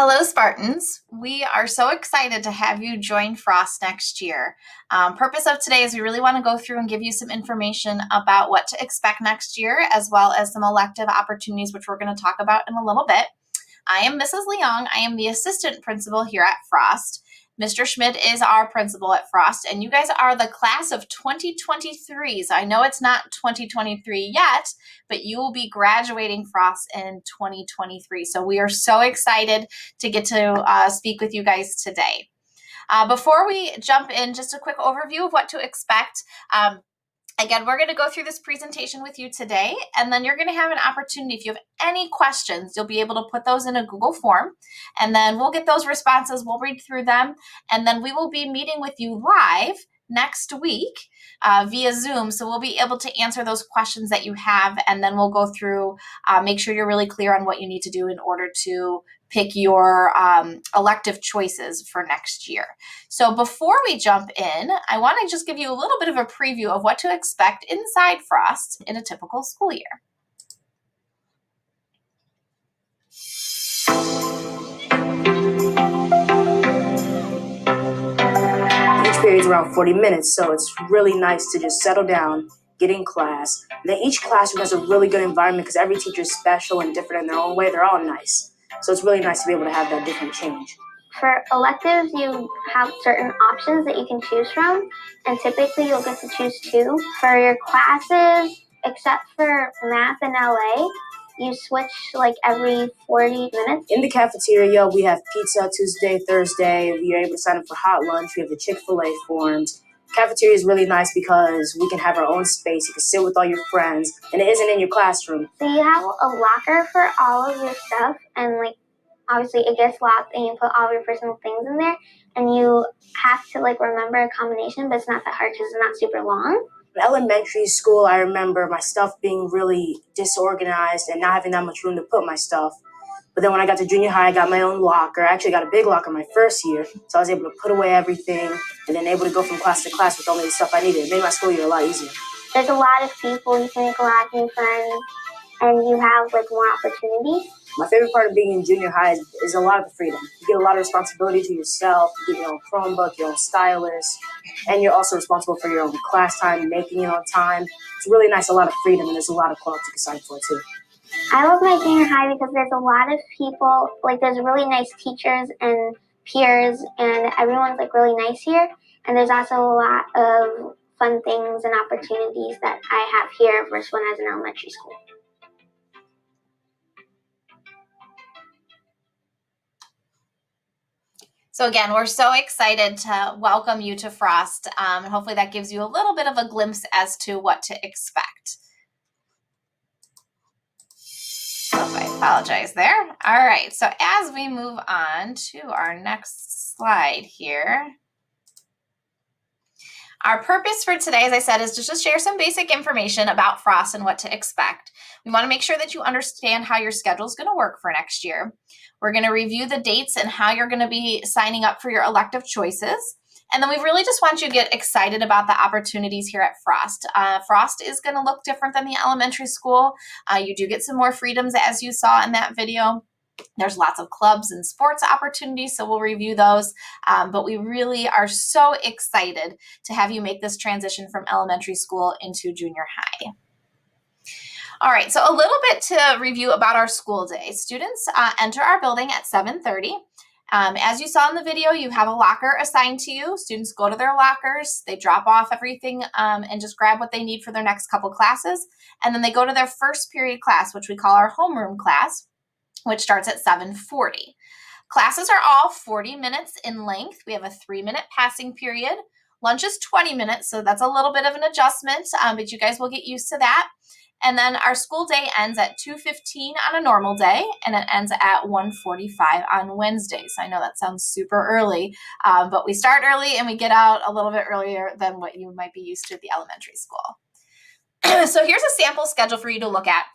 Hello, Spartans. We are so excited to have you join Frost next year. Purpose of today is we really want to go through and give you some information about what to expect next year, as well as some elective opportunities, which we're going to talk about in a little bit. I am Mrs. Leong. I am the assistant principal here at Frost. Mr. Schmidt is our principal at Frost, and you guys are the class of 2023. So I know it's not 2023 yet, but you will be graduating Frost in 2023. So we are so excited to get to speak with you guys today. Before we jump in, just a quick overview of what to expect. Again, we're going to go through this presentation with you today, and then you're going to have an opportunity. If you have any questions, you'll be able to put those in a Google form, and then we'll get those responses. We'll read through them, and then we will be meeting with you live next week via Zoom. So we'll be able to answer those questions that you have, and then we'll go through, make sure you're really clear on what you need to do in order to pick your elective choices for next year. So before we jump in, I want to just give you a little bit of a preview of what to expect inside Frost in a typical school year. Each period is around 40 minutes, so it's really nice to just settle down, get in class. And then each classroom has a really good environment because every teacher is special and different in their own way. They're all nice. So it's really nice to be able to have that different change. For electives, you have certain options that you can choose from, and typically you'll get to choose two. For your classes, except for math and LA, you switch like every 40 minutes. In the cafeteria, we have pizza Tuesday, Thursday. We are able to sign up for hot lunch. We have the Chick-fil-A forms. Cafeteria is really nice because we can have our own space. You can sit with all your friends, and it isn't in your classroom. So you have a locker for all of your stuff, and obviously it gets locked and you put all of your personal things in there, and you have to remember a combination, but it's not that hard because it's not super long. In elementary school, I remember my stuff being really disorganized and not having that much room to put my stuff. But then when I got to junior high, I got my own locker. I actually got a big locker my first year, so I was able to put away everything and then able to go from class to class with only the stuff I needed. It made my school year a lot easier. There's a lot of people, you can make a lot of new friends, and you have more opportunities. My favorite part of being in junior high is a lot of the freedom. You get a lot of responsibility to yourself. You get your own Chromebook, your own stylus, and you're also responsible for your own class time, making it on time. It's really nice, a lot of freedom, and there's a lot of clubs you can sign for too. I love my junior high because there's a lot of people, there's really nice teachers and peers, and everyone's really nice here. And there's also a lot of fun things and opportunities that I have here versus when I was in elementary school. So again, we're so excited to welcome you to Frost, and hopefully that gives you a little bit of a glimpse as to what to expect. Oh, I apologize there. All right, so as we move on to our next slide here, our purpose for today, as I said, is to just share some basic information about Frost and what to expect. We want to make sure that you understand how your schedule is going to work for next year. We're going to review the dates and how you're going to be signing up for your elective choices. And then we really just want you to get excited about the opportunities here at Frost. Frost is going to look different than the elementary school. You do get some more freedoms, as you saw in that video. There's lots of clubs and sports opportunities, so we'll review those. But we really are so excited to have you make this transition from elementary school into junior high. All right, so a little bit to review about our school day. Students enter our building at 7:30. As you saw in the video, you have a locker assigned to you. Students go to their lockers, they drop off everything and just grab what they need for their next couple classes. And then they go to their first period class, which we call our homeroom class, which starts at 7:40. Classes are all 40 minutes in length. We have a 3-minute passing period. Lunch is 20 minutes, so that's a little bit of an adjustment, but you guys will get used to that. And then our school day ends at 2:15 on a normal day, and it ends at 1:45 on Wednesdays. I know that sounds super early, but we start early and we get out a little bit earlier than what you might be used to at the elementary school. So here's a sample schedule for you to look at.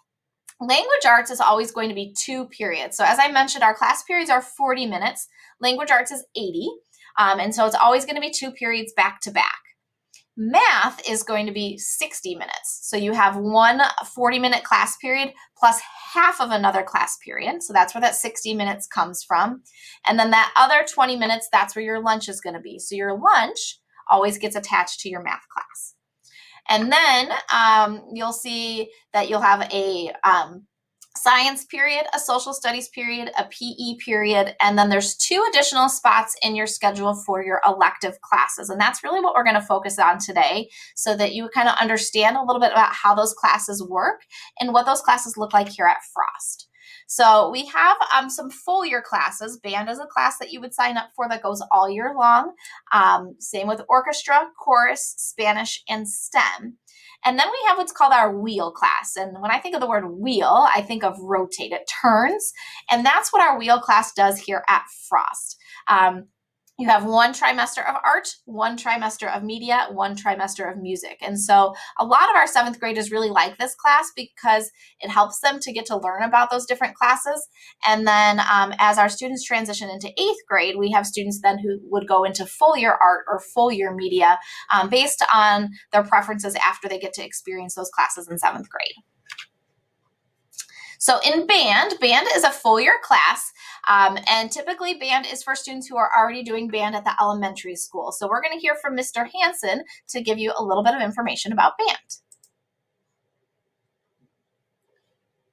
Language arts is always going to be 2 periods. So as I mentioned, our class periods are 40 minutes. Language arts is 80. And so it's always going to be 2 periods back to back. Math is going to be 60 minutes. So you have one 40-minute class period plus half of another class period. So that's where that 60 minutes comes from. And then that other 20 minutes, that's where your lunch is going to be. So your lunch always gets attached to your math class. And then you'll see that you'll have a science period, a social studies period, a PE period, and then there's 2 additional spots in your schedule for your elective classes. And that's really what we're going to focus on today so that you kind of understand a little bit about how those classes work and what those classes look like here at Frost. So we have some full year classes. Band is a class that you would sign up for that goes all year long. Same with orchestra, chorus, Spanish, and STEM. And then we have what's called our wheel class. And when I think of the word wheel, I think of rotate. It turns. And that's what our wheel class does here at Frost. You have 1 trimester of art, 1 trimester of media, 1 trimester of music. And so a lot of our 7th graders really like this class because it helps them to get to learn about those different classes. And then as our students transition into 8th grade, we have students then who would go into full year art or full year media based on their preferences after they get to experience those classes in 7th grade. So in band is a full year class, and typically band is for students who are already doing band at the elementary school. So we're going to hear from Mr. Hansen to give you a little bit of information about band.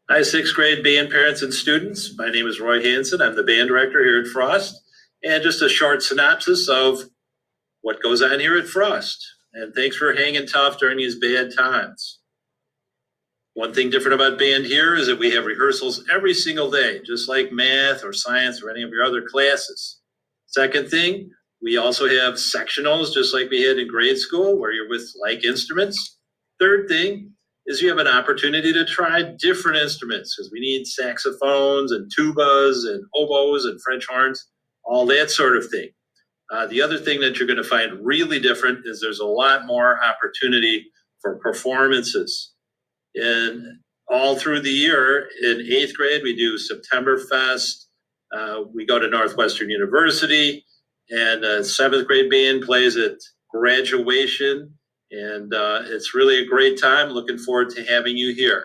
Hi, 6th grade band parents and students. My name is Roy Hansen. I'm the band director here at Frost. And just a short synopsis of what goes on here at Frost. And thanks for hanging tough during these bad times. One thing different about band here is that we have rehearsals every single day, just like math or science or any of your other classes. Second thing, we also have sectionals, just like we had in grade school, where you're with like instruments. Third thing is you have an opportunity to try different instruments, because we need saxophones and tubas and oboes and French horns, all that sort of thing. The other thing that you're going to find really different is there's a lot more opportunity for performances. And all through the year, in 8th grade, we do September Fest. We go to Northwestern University, and 7th grade band plays at graduation. And it's really a great time. Looking forward to having you here.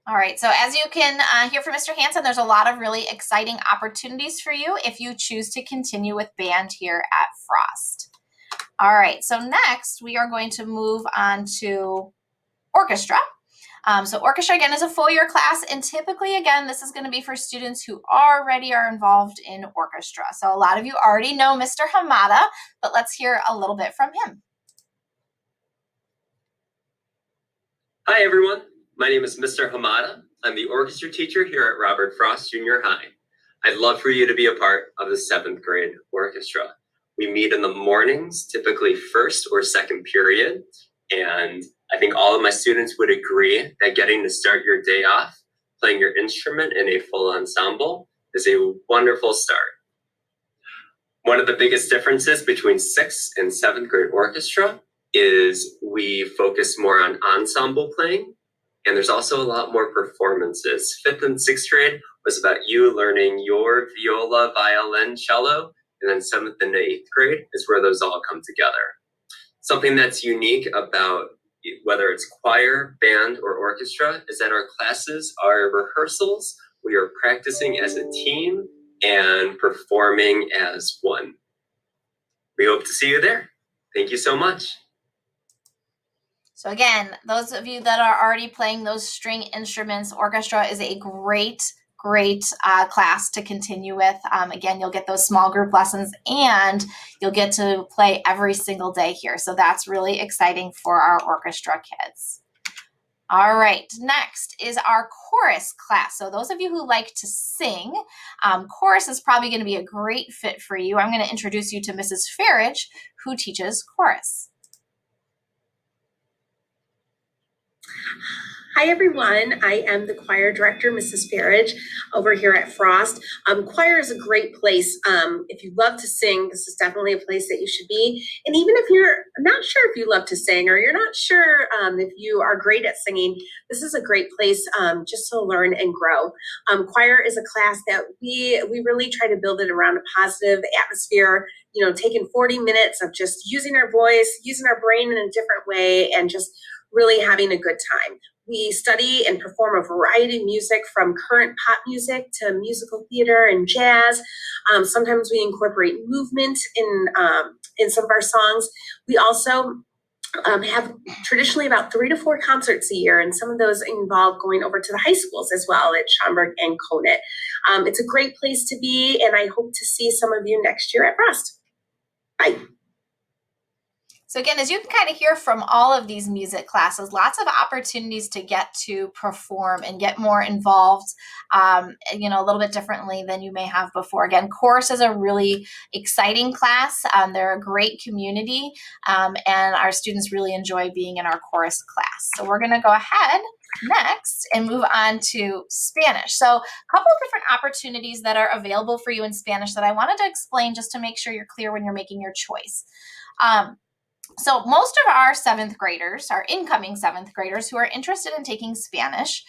All right, so as you can hear from Mr. Hansen, there's a lot of really exciting opportunities for you if you choose to continue with band here at Frost. All right, so next we are going to move on to orchestra. So orchestra, again, is a full year class, and typically, again, this is going to be for students who already are involved in orchestra. So a lot of you already know Mr. Hamada, but let's hear a little bit from him. Hi, everyone. My name is Mr. Hamada. I'm the orchestra teacher here at Robert Frost Junior High. I'd love for you to be a part of the 7th grade orchestra. We meet in the mornings, typically 1st or 2nd period, and I think all of my students would agree that getting to start your day off playing your instrument in a full ensemble is a wonderful start. One of the biggest differences between 6th and 7th grade orchestra is we focus more on ensemble playing, and there's also a lot more performances. 5th and 6th grade was about you learning your viola, violin, cello, and then 7th and 8th grade is where those all come together. Something that's unique about whether it's choir, band, or orchestra is that our classes are rehearsals. We are practicing as a team and performing as one. We hope to see you there. Thank you so much. So again, those of you that are already playing those string instruments, orchestra is a great class to continue with. Again, you'll get those small group lessons and you'll get to play every single day here. So that's really exciting for our orchestra kids. All right, next is our chorus class. So those of you who like to sing, chorus is probably going to be a great fit for you. I'm going to introduce you to Mrs. Farage, who teaches chorus. Hi, everyone. I am the choir director, Mrs. Farage, over here at Frost. Choir is a great place. If you love to sing, this is definitely a place that you should be. And even if you're not sure if you love to sing or you're not sure if you are great at singing, this is a great place just to learn and grow. Choir is a class that we really try to build it around a positive atmosphere, you know, taking 40 minutes of just using our voice, using our brain in a different way, and just really having a good time. We study and perform a variety of music from current pop music to musical theater and jazz. Sometimes we incorporate movement in some of our songs. We also have traditionally about 3 to 4 concerts a year, and some of those involve going over to the high schools as well at Schaumburg and Conant. It's a great place to be, and I hope to see some of you next year at Frost. Bye. So again, as you can kind of hear from all of these music classes, lots of opportunities to get to perform and get more involved, you know, a little bit differently than you may have before. Again, chorus is a really exciting class. They're a great community, and our students really enjoy being in our chorus class. So we're going to go ahead next and move on to Spanish. So a couple of different opportunities that are available for you in Spanish that I wanted to explain just to make sure you're clear when you're making your choice. So most of our 7th graders, our incoming 7th graders who are interested in taking Spanish,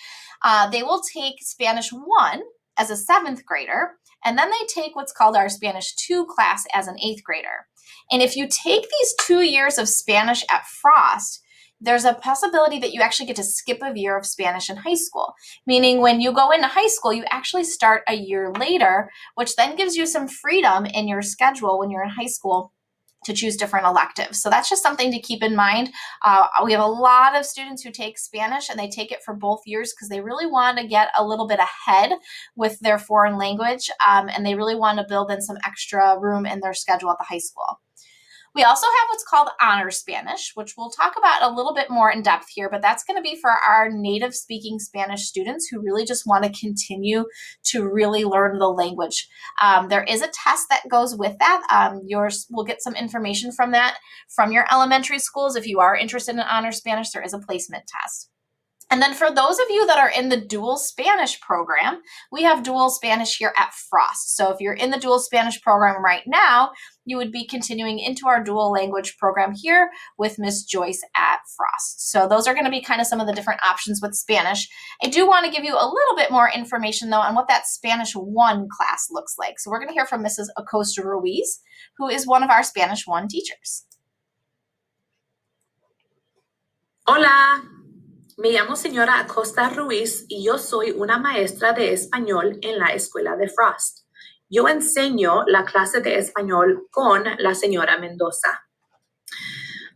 they will take Spanish 1 as a 7th grader, and then they take what's called our Spanish 2 class as an 8th grader. And if you take these 2 years of Spanish at Frost, there's a possibility that you actually get to skip a year of Spanish in high school, meaning when you go into high school, you actually start a year later, which then gives you some freedom in your schedule when you're in high school to choose different electives. So that's just something to keep in mind. We have a lot of students who take Spanish and they take it for both years because they really want to get a little bit ahead with their foreign language, and they really want to build in some extra room in their schedule at the high school. We also have what's called Honor Spanish, which we'll talk about a little bit more in depth here, but that's going to be for our native speaking Spanish students who really just want to continue to really learn the language. There is a test that goes with that. We'll get some information from that from your elementary schools. If you are interested in Honor Spanish, there is a placement test. And then for those of you that are in the dual Spanish program, we have dual Spanish here at Frost. So if you're in the dual Spanish program right now, you would be continuing into our dual language program here with Miss Joyce at Frost. So those are going to be kind of some of the different options with Spanish. I do want to give you a little bit more information though on what that Spanish 1 class looks like. So we're going to hear from Mrs. Acosta Ruiz, who is one of our Spanish 1 teachers. Hola. Me llamo señora Acosta Ruiz y yo soy una maestra de español en la escuela de Frost. Yo enseño la clase de español con la señora Mendoza.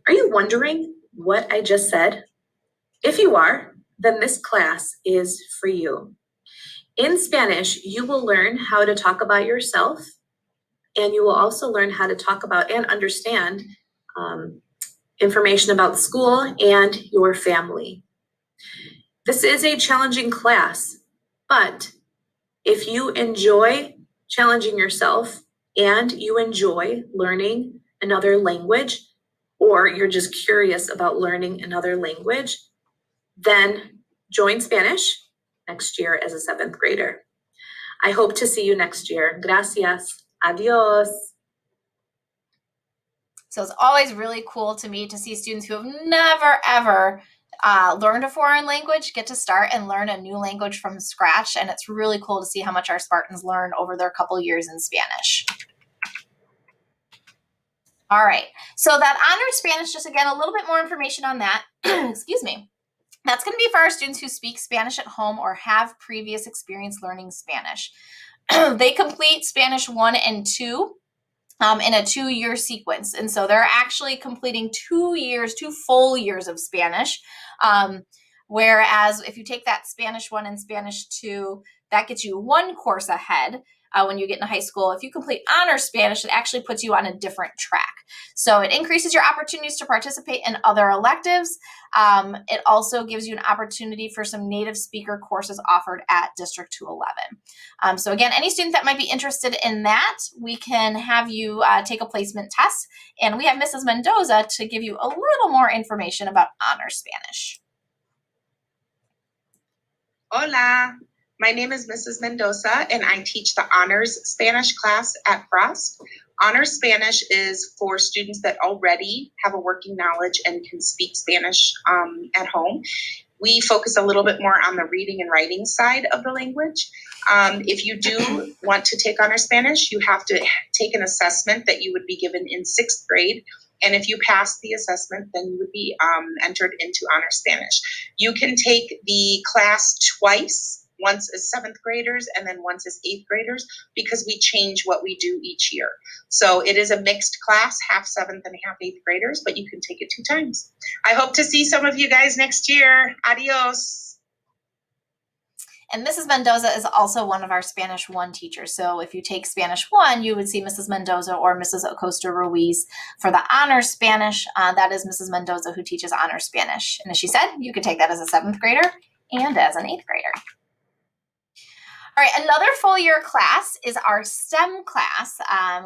Are you wondering what I just said? If you are, then this class is for you. In Spanish, you will learn how to talk about yourself, and you will also learn how to talk about and understand information about school and your family. This is a challenging class, but if you enjoy challenging yourself and you enjoy learning another language, or you're just curious about learning another language, then join Spanish next year as a 7th grader. I hope to see you next year. Gracias. Adios. So it's always really cool to me to see students who have never, ever learned a foreign language get to start and learn a new language from scratch. And it's really cool to see how much our Spartans learn over their couple years in Spanish. All right, so that Honor Spanish, just again, a little bit more information on that. Excuse me. That's going to be for our students who speak Spanish at home or have previous experience learning Spanish. They complete Spanish 1 and 2 in a 2-year sequence. And so they're actually completing 2 full years of Spanish. Whereas if you take that Spanish 1 and Spanish 2, that gets you 1 course ahead when you get into high school. If you complete Honor Spanish, it actually puts you on a different track. So it increases your opportunities to participate in other electives. It also gives you an opportunity for some native speaker courses offered at District 211. So again, any student that might be interested in that, we can have you take a placement test. And we have Mrs. Mendoza to give you a little more information about Honor Spanish. Hola, my name is Mrs. Mendoza and I teach the Honors Spanish class at Frost. Honors Spanish is for students that already have a working knowledge and can speak Spanish at home. We focus a little bit more on the reading and writing side of the language. If you do want to take Honors Spanish, you have to take an assessment that you would be given in 6th grade. And if you pass the assessment, then you would be entered into Honors Spanish. You can take the class twice, once as 7th graders and then once as 8th graders, because we change what we do each year. So it is a mixed class, half 7th and half 8th graders, but you can take it 2 times. I hope to see some of you guys next year. Adios. And Mrs. Mendoza is also one of our Spanish 1 teachers. So if you take Spanish 1, you would see Mrs. Mendoza or Mrs. Acosta Ruiz. For the Honors Spanish, that is Mrs. Mendoza who teaches Honors Spanish. And as she said, you could take that as a 7th grader and as an 8th grader. All right, another full year class is our STEM class.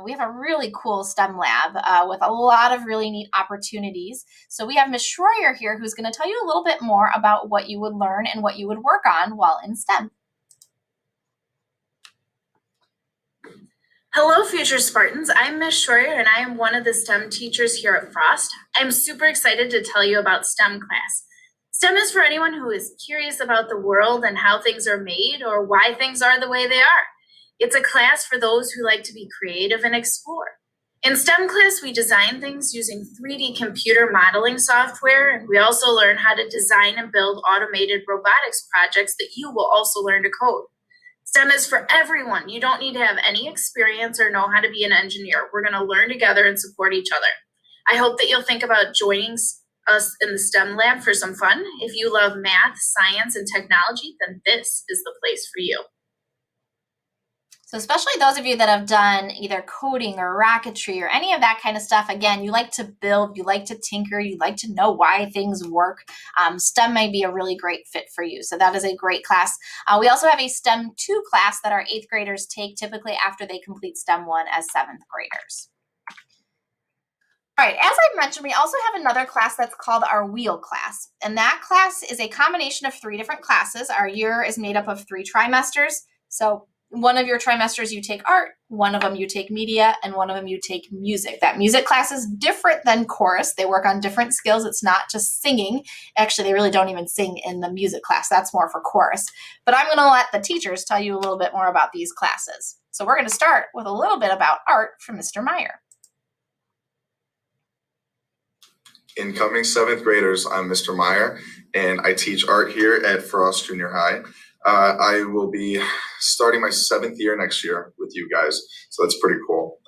We have a really cool STEM lab with a lot of really neat opportunities. So we have Ms. Schroyer here who's going to tell you a little bit more about what you would learn and what you would work on while in STEM. Hello, future Spartans. I'm Ms. Schroyer and I am one of the STEM teachers here at Frost. I'm super excited to tell you about STEM class. STEM is for anyone who is curious about the world and how things are made or why things are the way they are. It's a class for those who like to be creative and explore. In STEM class, we design things using 3D computer modeling software, and we also learn how to design and build automated robotics projects that you will also learn to code. STEM is for everyone. You don't need to have any experience or know how to be an engineer. We're going to learn together and support each other. I hope that you'll think about joining us in the STEM lab for some fun. If you love math, science, and technology, then this is the place for you. So especially those of you that have done either coding or rocketry or any of that kind of stuff, again, you like to build, you like to tinker, you like to know why things work. STEM may be a really great fit for you. So that is a great class. We also have a STEM 2 class that our 8th graders take typically after they complete STEM 1 as 7th graders. All right, as I mentioned, we also have another class that's called our Wheel class. And that class is a combination of 3 different classes. Our year is made up of 3 trimesters. So one of your trimesters you take art, one of them you take media, and one of them you take music. That music class is different than chorus. They work on different skills. It's not just singing. Actually, they really don't even sing in the music class. That's more for chorus. But I'm going to let the teachers tell you a little bit more about these classes. So we're going to start with a little bit about art from Mr. Meyer. Incoming 7th graders, I'm Mr. Meyer, and I teach art here at Frost Junior High. I will be starting my 7th year next year with you guys, so that's pretty cool.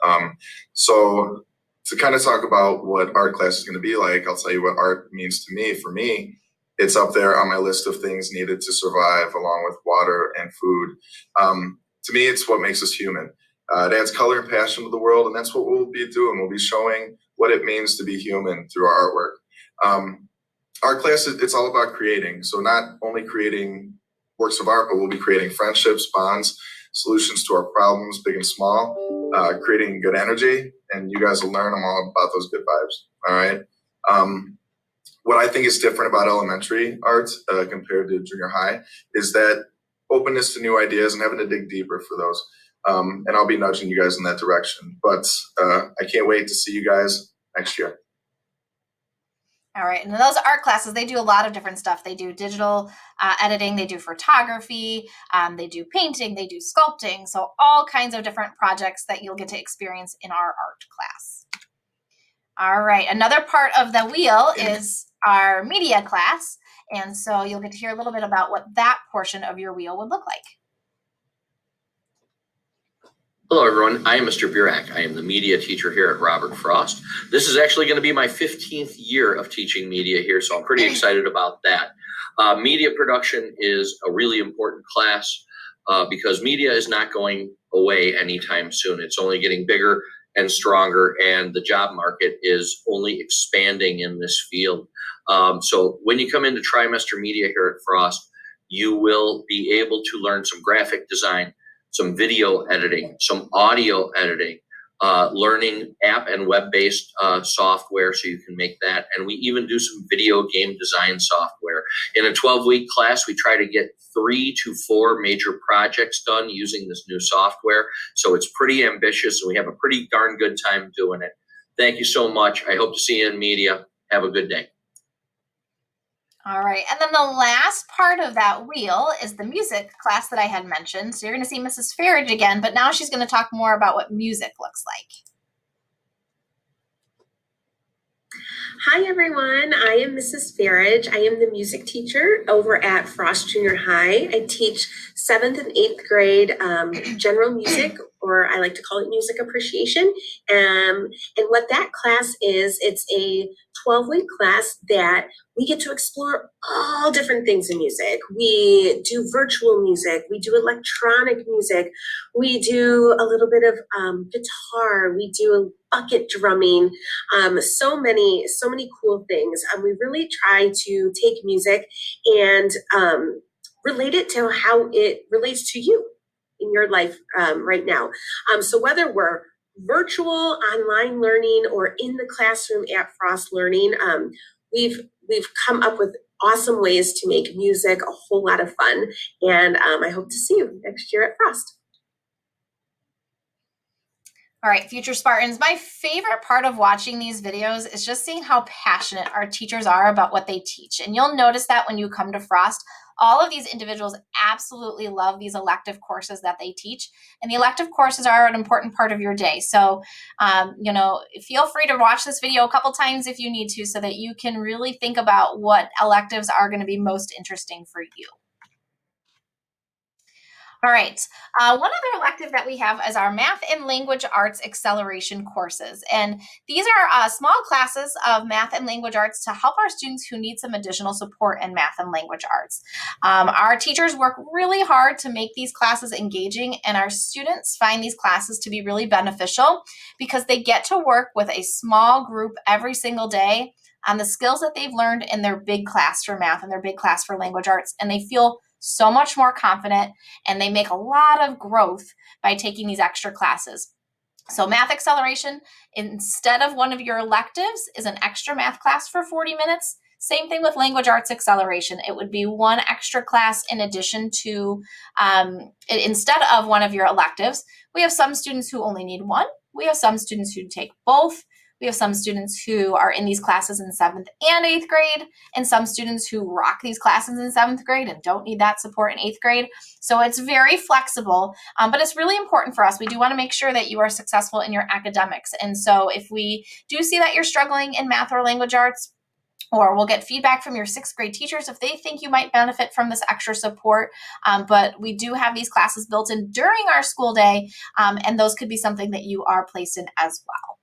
So to kind of talk about what art class is going to be like, I'll tell you what art means to me. For me, it's up there on my list of things needed to survive, along with water and food. To me, it's what makes us human. It adds color and passion to the world, and that's what we'll be doing. We'll be showing what it means to be human through our artwork. Art class, it's all about creating. So not only creating works of art, but we'll be creating friendships, bonds, solutions to our problems, big and small, creating good energy, and you guys will learn them all about those good vibes, all right? What I think is different about elementary art compared to junior high is that openness to new ideas and having to dig deeper for those. And I'll be nudging you guys in that direction. But I can't wait to see you guys next year. All right, and those art classes, they do a lot of different stuff. They do digital editing, they do photography, they do painting, they do sculpting. So all kinds of different projects that you'll get to experience in our art class. All right, another part of the wheel is our media class. And so you'll get to hear a little bit about what that portion of your wheel would look like. Hello, everyone. I am Mr. Burak. I am the media teacher here at Robert Frost. This is actually going to be my 15th year of teaching media here, so I'm pretty excited about that. Media production is a really important class because media is not going away anytime soon. It's only getting bigger and stronger, and the job market is only expanding in this field. So when you come into trimester media here at Frost, you will be able to learn some graphic design, some video editing, some audio editing, learning app and web-based software so you can make that. And we even do some video game design software. In a 12-week class, we try to get 3 to 4 major projects done using this new software. So it's pretty ambitious and we have a pretty darn good time doing it. Thank you so much. I hope to see you in media. Have a good day. All right, and then the last part of that wheel is the music class that I had mentioned. So you're gonna see Mrs. Farage again, but now she's gonna talk more about what music looks like. Hi everyone, I am Mrs. Farage. I am the music teacher over at Frost Junior High. I teach 7th and 8th grade general music, or I like to call it music appreciation. And what that class is, it's a 12-week class that we get to explore all different things in music. We do virtual music, we do electronic music, we do a little bit of guitar, we do bucket drumming, so many cool things. We really try to take music and relate it to how it relates to you in your life right now. So whether we're virtual online learning or in the classroom at Frost Learning, we've come up with awesome ways to make music a whole lot of fun. And I hope to see you next year at Frost. All right, future Spartans, my favorite part of watching these videos is just seeing how passionate our teachers are about what they teach. And you'll notice that when you come to Frost, all of these individuals absolutely love these elective courses that they teach. And the elective courses are an important part of your day. So, feel free to watch this video a couple times if you need to, so that you can really think about what electives are going to be most interesting for you. All right, one other elective that we have is our Math and Language Arts Acceleration courses. And these are small classes of math and language arts to help our students who need some additional support in math and language arts. Our teachers work really hard to make these classes engaging, and our students find these classes to be really beneficial because they get to work with a small group every single day on the skills that they've learned in their big class for math and their big class for language arts, and they feel so much more confident, and they make a lot of growth by taking these extra classes. So Math Acceleration, instead of one of your electives, is an extra math class for 40 minutes. Same thing with Language Arts Acceleration. It would be one extra class in addition to, instead of one of your electives. We have some students who only need one. We have some students who take both. We have some students who are in these classes in 7th and 8th grade, and some students who rock these classes in 7th grade and don't need that support in 8th grade. So it's very flexible, but it's really important for us. We do want to make sure that you are successful in your academics. And so if we do see that you're struggling in math or language arts, or we'll get feedback from your 6th grade teachers if they think you might benefit from this extra support. But we do have these classes built in during our school day, and those could be something that you are placed in as well.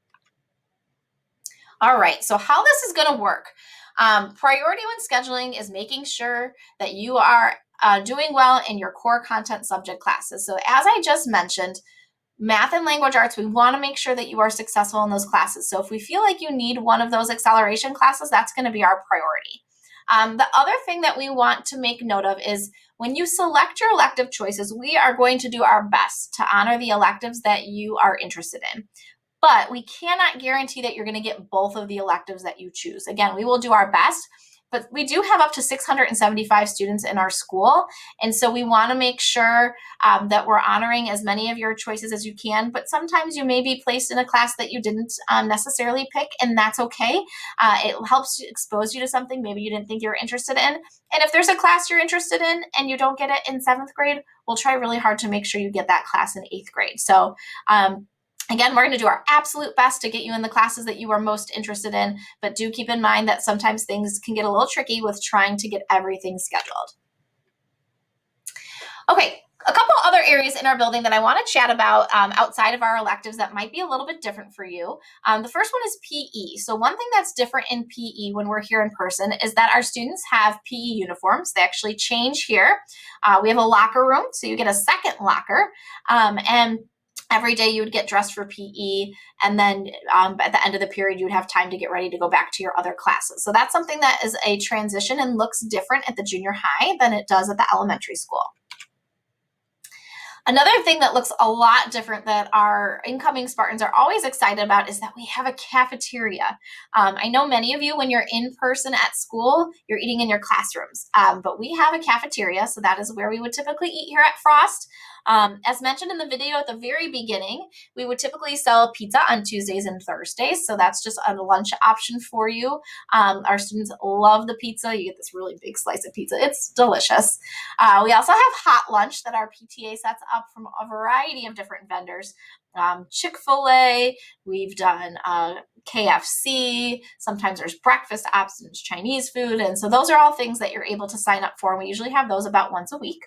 All right, so how this is going to work. Priority when scheduling is making sure that you are doing well in your core content subject classes. So as I just mentioned, math and language arts, we want to make sure that you are successful in those classes. So if we feel like you need one of those acceleration classes, that's going to be our priority. The other thing that we want to make note of is when you select your elective choices, we are going to do our best to honor the electives that you are interested in. But we cannot guarantee that you're going to get both of the electives that you choose. Again, we will do our best, but we do have up to 675 students in our school. And so we want to make sure that we're honoring as many of your choices as you can. But sometimes you may be placed in a class that you didn't necessarily pick, and that's okay. It helps expose you to something maybe you didn't think you were interested in. And if there's a class you're interested in and you don't get it in 7th grade, we'll try really hard to make sure you get that class in 8th grade. So, again, we're going to do our absolute best to get you in the classes that you are most interested in, but do keep in mind that sometimes things can get a little tricky with trying to get everything scheduled. Okay, a couple other areas in our building that I want to chat about outside of our electives that might be a little bit different for you. The first one is PE. So one thing that's different in PE when we're here in person is that our students have PE uniforms. They actually change here. We have a locker room, so you get a second locker, and every day you would get dressed for PE, and then at the end of the period, you would have time to get ready to go back to your other classes. So that's something that is a transition and looks different at the junior high than it does at the elementary school. Another thing that looks a lot different that our incoming Spartans are always excited about is that we have a cafeteria. I know many of you, when you're in person at school, you're eating in your classrooms, but we have a cafeteria, so that is where we would typically eat here at Frost. As mentioned in the video at the very beginning, we would typically sell pizza on Tuesdays and Thursdays, so that's just a lunch option for you. Our students love the pizza. You get this really big slice of pizza. It's delicious. We also have hot lunch that our PTA sets up from a variety of different vendors. Chick-fil-A, we've done KFC, sometimes there's breakfast options, Chinese food, and so those are all things that you're able to sign up for, and we usually have those about once a week.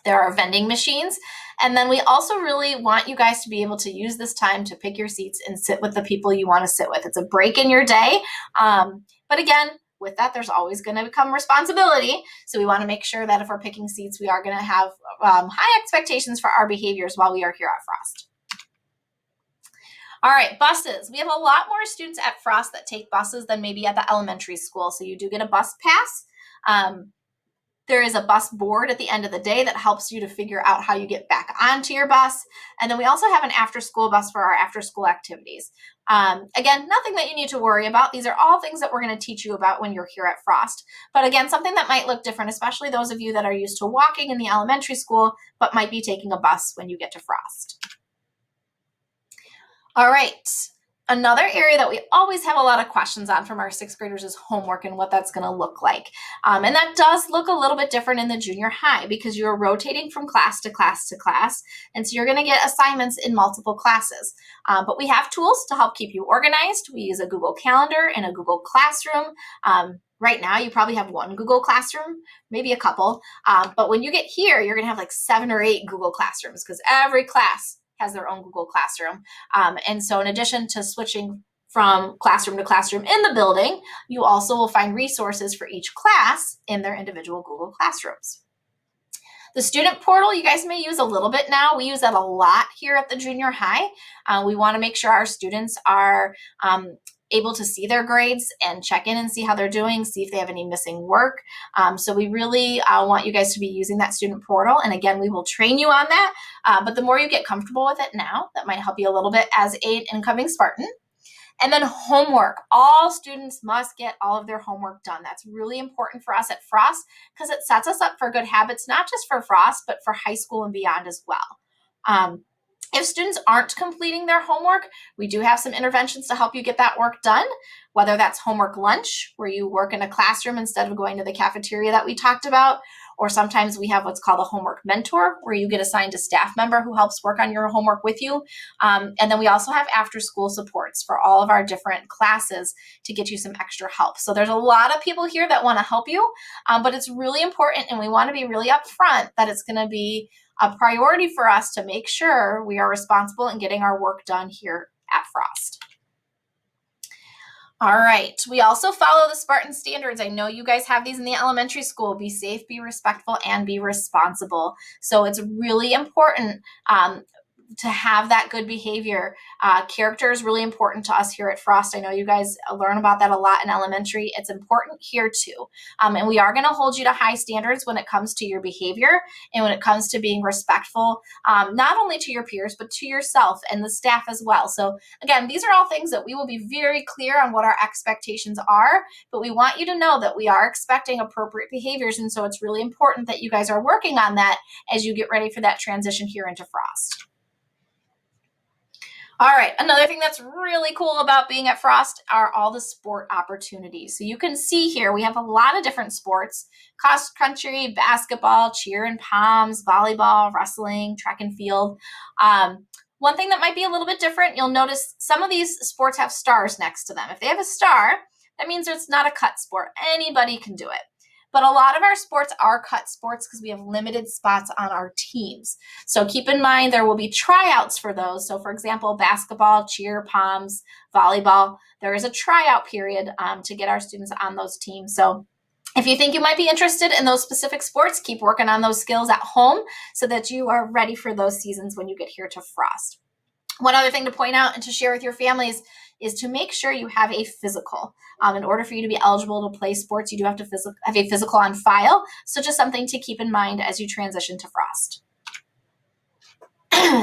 There are vending machines, and then we also really want you guys to be able to use this time to pick your seats and sit with the people you want to sit with. It's a break in your day, but again, with that, there's always going to come responsibility. So we want to make sure that if we're picking seats, we are going to have high expectations for our behaviors while we are here at Frost. All right, buses. We have a lot more students at Frost that take buses than maybe at the elementary school. So you do get a bus pass. There is a bus board at the end of the day that helps you to figure out how you get back onto your bus. And then we also have an after-school bus for our after-school activities. Again, nothing that you need to worry about. These are all things that we're going to teach you about when you're here at Frost. But again, something that might look different, especially those of you that are used to walking in the elementary school, but might be taking a bus when you get to Frost. All right. Another area that we always have a lot of questions on from our sixth graders is homework and what that's going to look like. And that does look a little bit different in the junior high because you're rotating from class to class to class. And so you're going to get assignments in multiple classes. But we have tools to help keep you organized. We use a Google Calendar and a Google Classroom. Right now, you probably have one Google Classroom, maybe a couple. But when you get here, you're going to have like 7 or 8 Google Classrooms because every class has their own Google Classroom. And so in addition to switching from classroom to classroom in the building, you also will find resources for each class in their individual Google Classrooms. The student portal, you guys may use a little bit now. We use that a lot here at the junior high. We want to make sure our students are able to see their grades and check in and see how they're doing, see if they have any missing work. So we really want you guys to be using that student portal. And again, we will train you on that. But the more you get comfortable with it now, that might help you a little bit as an incoming Spartan. And then homework. All students must get all of their homework done. That's really important for us at Frost because it sets us up for good habits, not just for Frost, but for high school and beyond as well. If students aren't completing their homework, we do have some interventions to help you get that work done, whether that's homework lunch, where you work in a classroom instead of going to the cafeteria that we talked about, or sometimes we have what's called a homework mentor, where you get assigned a staff member who helps work on your homework with you. And then we also have after-school supports for all of our different classes to get you some extra help. So there's a lot of people here that want to help you, but it's really important, and we want to be really upfront that it's going to be a priority for us to make sure we are responsible in getting our work done here at Frost. All right, we also follow the Spartan standards. I know you guys have these in the elementary school. Be safe, be respectful, and be responsible. So it's really important to have that good behavior. Character is really important to us here at Frost. I know you guys learn about that a lot in elementary. It's important here too. And we are going to hold you to high standards when it comes to your behavior and when it comes to being respectful, not only to your peers, but to yourself and the staff as well. So again, these are all things that we will be very clear on what our expectations are, but we want you to know that we are expecting appropriate behaviors. And so it's really important that you guys are working on that as you get ready for that transition here into Frost. All right, another thing that's really cool about being at Frost are all the sport opportunities. So you can see here, we have a lot of different sports: cross country, basketball, cheer and palms, volleyball, wrestling, track and field. One thing that might be a little bit different, you'll notice some of these sports have stars next to them. If they have a star, that means it's not a cut sport. Anybody can do it. But a lot of our sports are cut sports because we have limited spots on our teams. So keep in mind there will be tryouts for those. So for example, basketball, cheer, palms, volleyball, there is a tryout period to get our students on those teams. So if you think you might be interested in those specific sports, keep working on those skills at home so that you are ready for those seasons when you get here to Frost. One other thing to point out and to share with your families is to make sure you have a physical. In order for you to be eligible to play sports, you do have to have a physical on file. So just something to keep in mind as you transition to Frost.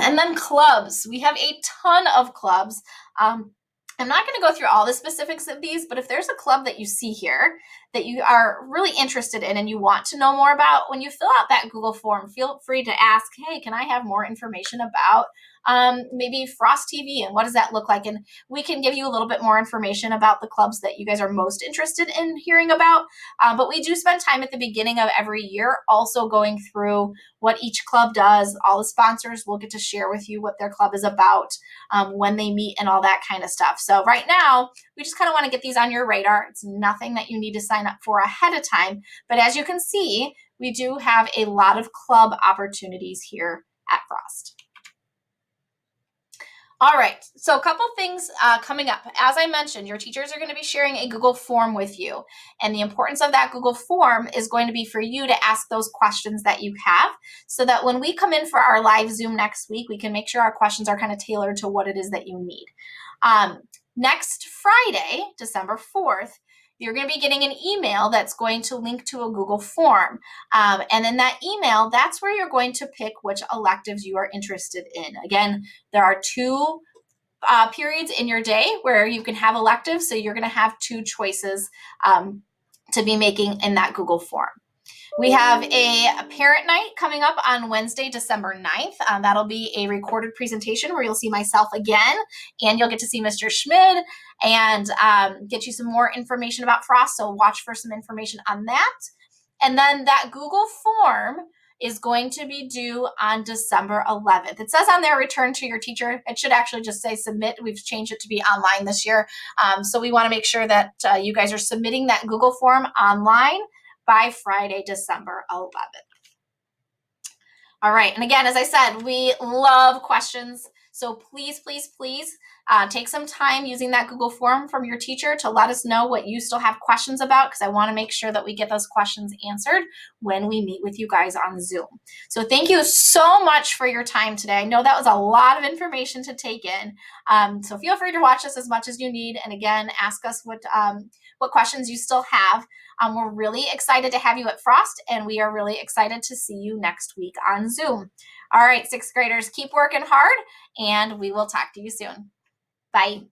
And then clubs. We have a ton of clubs. I'm not going to go through all the specifics of these, but if there's a club that you see here that you are really interested in and you want to know more about, when you fill out that Google form, feel free to ask, hey, can I have more information about maybe Frost TV and what does that look like? And we can give you a little bit more information about the clubs that you guys are most interested in hearing about. But we do spend time at the beginning of every year also going through what each club does. All the sponsors will get to share with you what their club is about, when they meet and all that kind of stuff. So right now, we just kind of want to get these on your radar. It's nothing that you need to sign up for ahead of time. But as you can see, we do have a lot of club opportunities here at Frost. All right, so a couple things coming up. As I mentioned, your teachers are going to be sharing a Google form with you. And the importance of that Google form is going to be for you to ask those questions that you have so that when we come in for our live Zoom next week, we can make sure our questions are kind of tailored to what it is that you need. Next Friday, December 4th, you're going to be getting an email that's going to link to a Google form. And in that email, that's where you're going to pick which electives you are interested in. Again, there are two periods in your day where you can have electives, so you're going to have two choices to be making in that Google form. We have a parent night coming up on Wednesday, December 9th. That'll be a recorded presentation where you'll see myself again, and you'll get to see Mr. Schmid and get you some more information about Frost, so watch for some information on that. And then that Google form is going to be due on December 11th. It says on there, return to your teacher. It should actually just say submit. We've changed it to be online this year. So we want to make sure that you guys are submitting that Google form online by Friday, December 11th. All right, and again, as I said, we love questions. So please, please, please take some time using that Google form from your teacher to let us know what you still have questions about, because I want to make sure that we get those questions answered when we meet with you guys on Zoom. So thank you so much for your time today. I know that was a lot of information to take in. So feel free to watch us as much as you need. And again, ask us what questions you still have. We're really excited to have you at Frost, and we are really excited to see you next week on Zoom. All right, sixth graders, keep working hard, and we will talk to you soon. Bye.